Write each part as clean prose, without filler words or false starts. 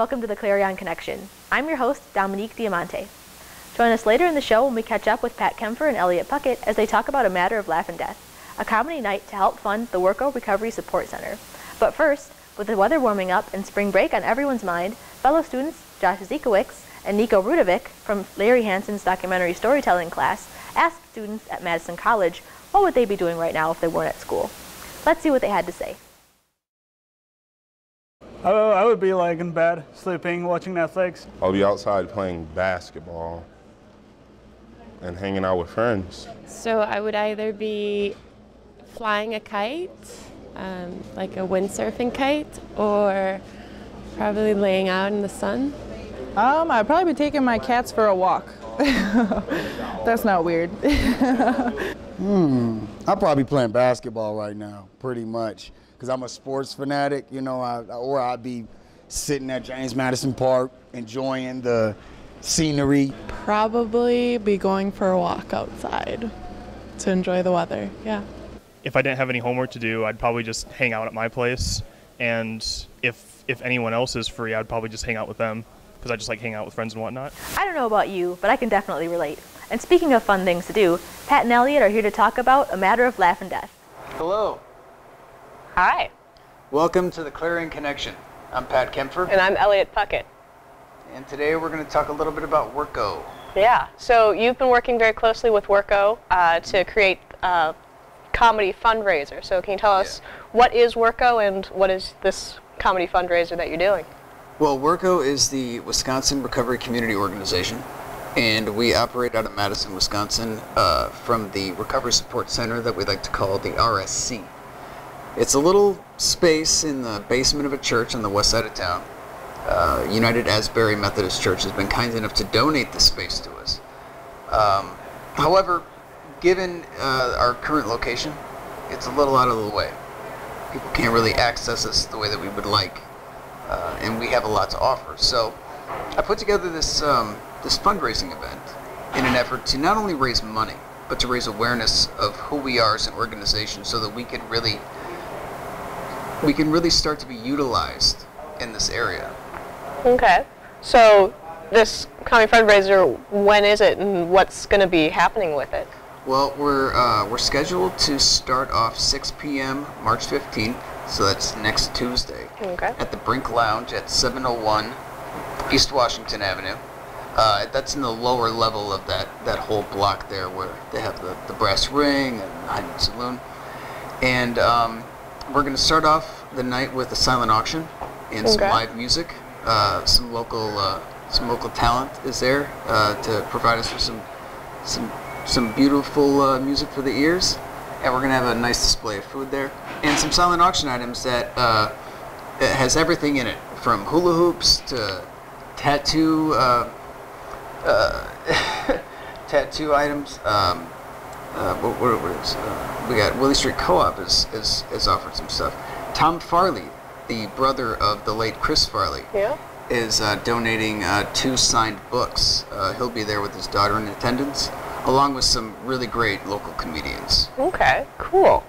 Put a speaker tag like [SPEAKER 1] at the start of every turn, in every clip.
[SPEAKER 1] welcome to the Clarion Connection. I'm your host, Dominique Diamante. Join us later in the show when we catch up with Pat Kempfer and Elliott Puckette as they talk about A Matter of Laugh and Death, a comedy night to help fund the WIRCO Recovery Support Center. But first, with the weather warming up and spring break on everyone's mind, fellow students Josh Zytkiewicz and Niko Rudovic from Larry Hansen's documentary storytelling class asked students at Madison College what would they be doing right now if they weren't at school. Let's see what they had to say.
[SPEAKER 2] Oh, I would be like in bed, sleeping, watching Netflix.
[SPEAKER 3] I'll be outside playing basketball and hanging out with friends.
[SPEAKER 4] So I would either be flying a kite, like a windsurfing kite, or probably laying out in the sun.
[SPEAKER 5] I'd probably be taking my cats for a walk. That's not weird.
[SPEAKER 6] I'm probably playing basketball right now, pretty much, because I'm a sports fanatic, you know, or I'd be sitting at James Madison Park enjoying the scenery.
[SPEAKER 7] Probably be going for a walk outside to enjoy the weather, yeah.
[SPEAKER 8] If I didn't have any homework to do, I'd probably just hang out at my place, and if anyone else is free, I'd probably just hang out with them, because I just like hanging out with friends and whatnot.
[SPEAKER 1] I don't know about you, but I can definitely relate. And speaking of fun things to do, Pat and Elliott are here to talk about A Matter of Laugh and Death.
[SPEAKER 9] Hello.
[SPEAKER 10] Hi.
[SPEAKER 9] Welcome to the Clarion Connection. I'm Pat Kempfer.
[SPEAKER 10] And I'm Elliott Puckette.
[SPEAKER 9] And today we're going to talk a little bit about WIRCO.
[SPEAKER 10] Yeah, so you've been working very closely with WIRCO to create a comedy fundraiser. So can you tell us what is WIRCO and what is this comedy fundraiser that you're doing?
[SPEAKER 9] Well, WIRCO is the Wisconsin Recovery Community Organization, and we operate out of Madison, Wisconsin, from the Recovery Support Center that we like to call the RSC. It's a little space in the basement of a church on the west side of town. United Asbury Methodist Church has been kind enough to donate the space to us. However, given our current location, it's a little out of the way. People can't really access us the way that we would like, and we have a lot to offer. So I put together this fundraising event in an effort to not only raise money, but to raise awareness of who we are as an organization so that we can really start to be utilized in this area.
[SPEAKER 10] Okay. So this comedy fundraiser, when is it and what's going to be happening with it?
[SPEAKER 9] Well, we're scheduled to start off 6 p.m. March 15th, so that's next Tuesday, at the Brink Lounge at 701 East Washington Avenue. That's in the lower level of that whole block there where they have the brass ring and the high-end saloon. And we're going to start off the night with a silent auction and some live music. Some local talent is there to provide us with some beautiful music for the ears, and we're gonna have a nice display of food there and some silent auction items that it has everything in it, from hula hoops to tattoo tattoo items. We got Willie Street Co-op has offered some stuff. Tom Farley, the brother of the late Chris Farley, is donating 2 signed books. He'll be there with his daughter in attendance, along with some really great local comedians. Okay,
[SPEAKER 10] cool.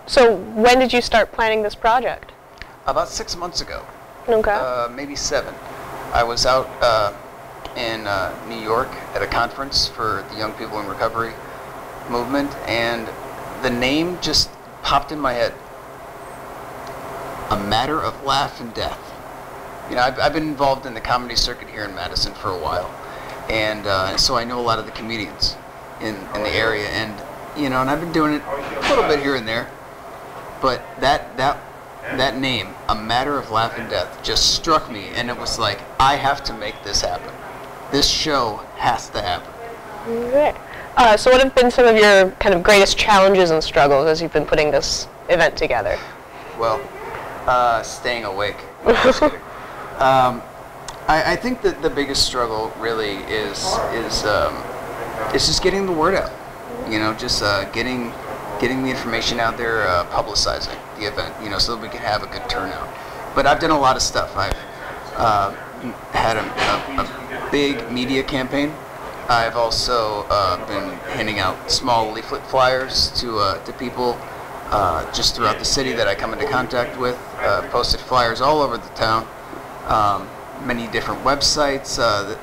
[SPEAKER 10] So when did you start planning this project?
[SPEAKER 9] About 6 months ago.
[SPEAKER 10] Okay.
[SPEAKER 9] Maybe 7. I was out in New York at a conference for the Young People in Recovery movement, and the name just popped in my head. A Matter of Laugh and Death. You know, I've been involved in the comedy circuit here in Madison for a while, and so I know a lot of the comedians in the area, and you know, and I've been doing it a little bit here and there, but that name, A Matter of Laugh and Death, just struck me, and it was like, I have to make this happen. This show has to happen.
[SPEAKER 10] Okay. So what have been some of your kind of greatest challenges and struggles as you've been putting this event together?
[SPEAKER 9] Well, staying awake. Just kidding. I think that the biggest struggle really is just getting the word out. You know, just getting the information out there, publicizing the event. You know, so that we can have a good turnout. But I've done a lot of stuff. I've had a big media campaign. I've also been handing out small leaflet flyers to people just throughout the city that I come into contact with. Posted flyers all over the town. many different websites.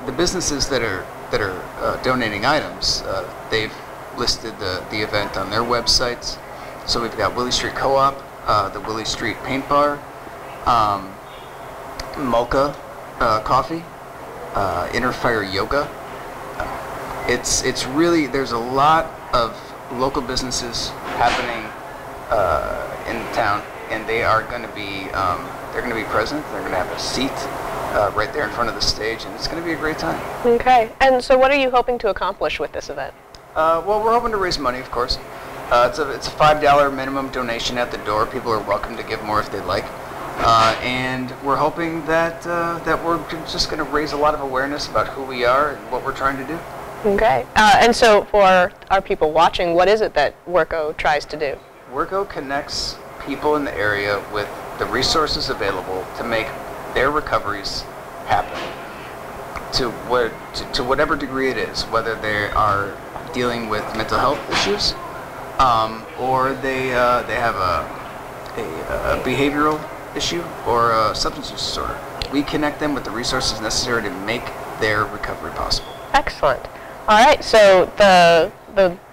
[SPEAKER 9] The businesses that are donating items, they've listed the event on their websites. So we've got Willie Street Co-op, the Willie Street Paint Bar, Mocha Coffee, Inner Fire Yoga. It's really, there's a lot of local businesses happening in the town, and they are going to be they're going to be present. They're going to have a seat right there in front of the stage, and it's going to be a great time.
[SPEAKER 10] Okay. And so what are you hoping to accomplish with this event?
[SPEAKER 9] Well, we're hoping to raise money, of course. It's a $5 minimum donation at the door. People are welcome to give more if they'd like. And we're hoping that that we're just going to raise a lot of awareness about who we are and what we're trying to do.
[SPEAKER 10] Okay. And so for our people watching, what is it that WIRCO tries to do?
[SPEAKER 9] WIRCO connects people in the area with the resources available to make their recoveries happen to whatever degree it is, whether they are dealing with mental health issues or they have a behavioral issue or a substance use disorder. We connect them with the resources necessary to make their recovery possible.
[SPEAKER 10] Excellent. All right, so the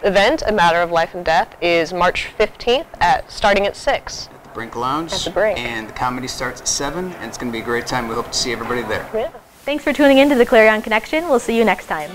[SPEAKER 10] event, A Matter of Life and Death, is March 15th starting at 6.
[SPEAKER 9] At the Brink Lounge.
[SPEAKER 10] At the Brink.
[SPEAKER 9] And the comedy starts at 7, and it's going to be a great time. We hope to see everybody there.
[SPEAKER 10] Yeah.
[SPEAKER 1] Thanks for tuning in to the Clarion Connection. We'll see you next time.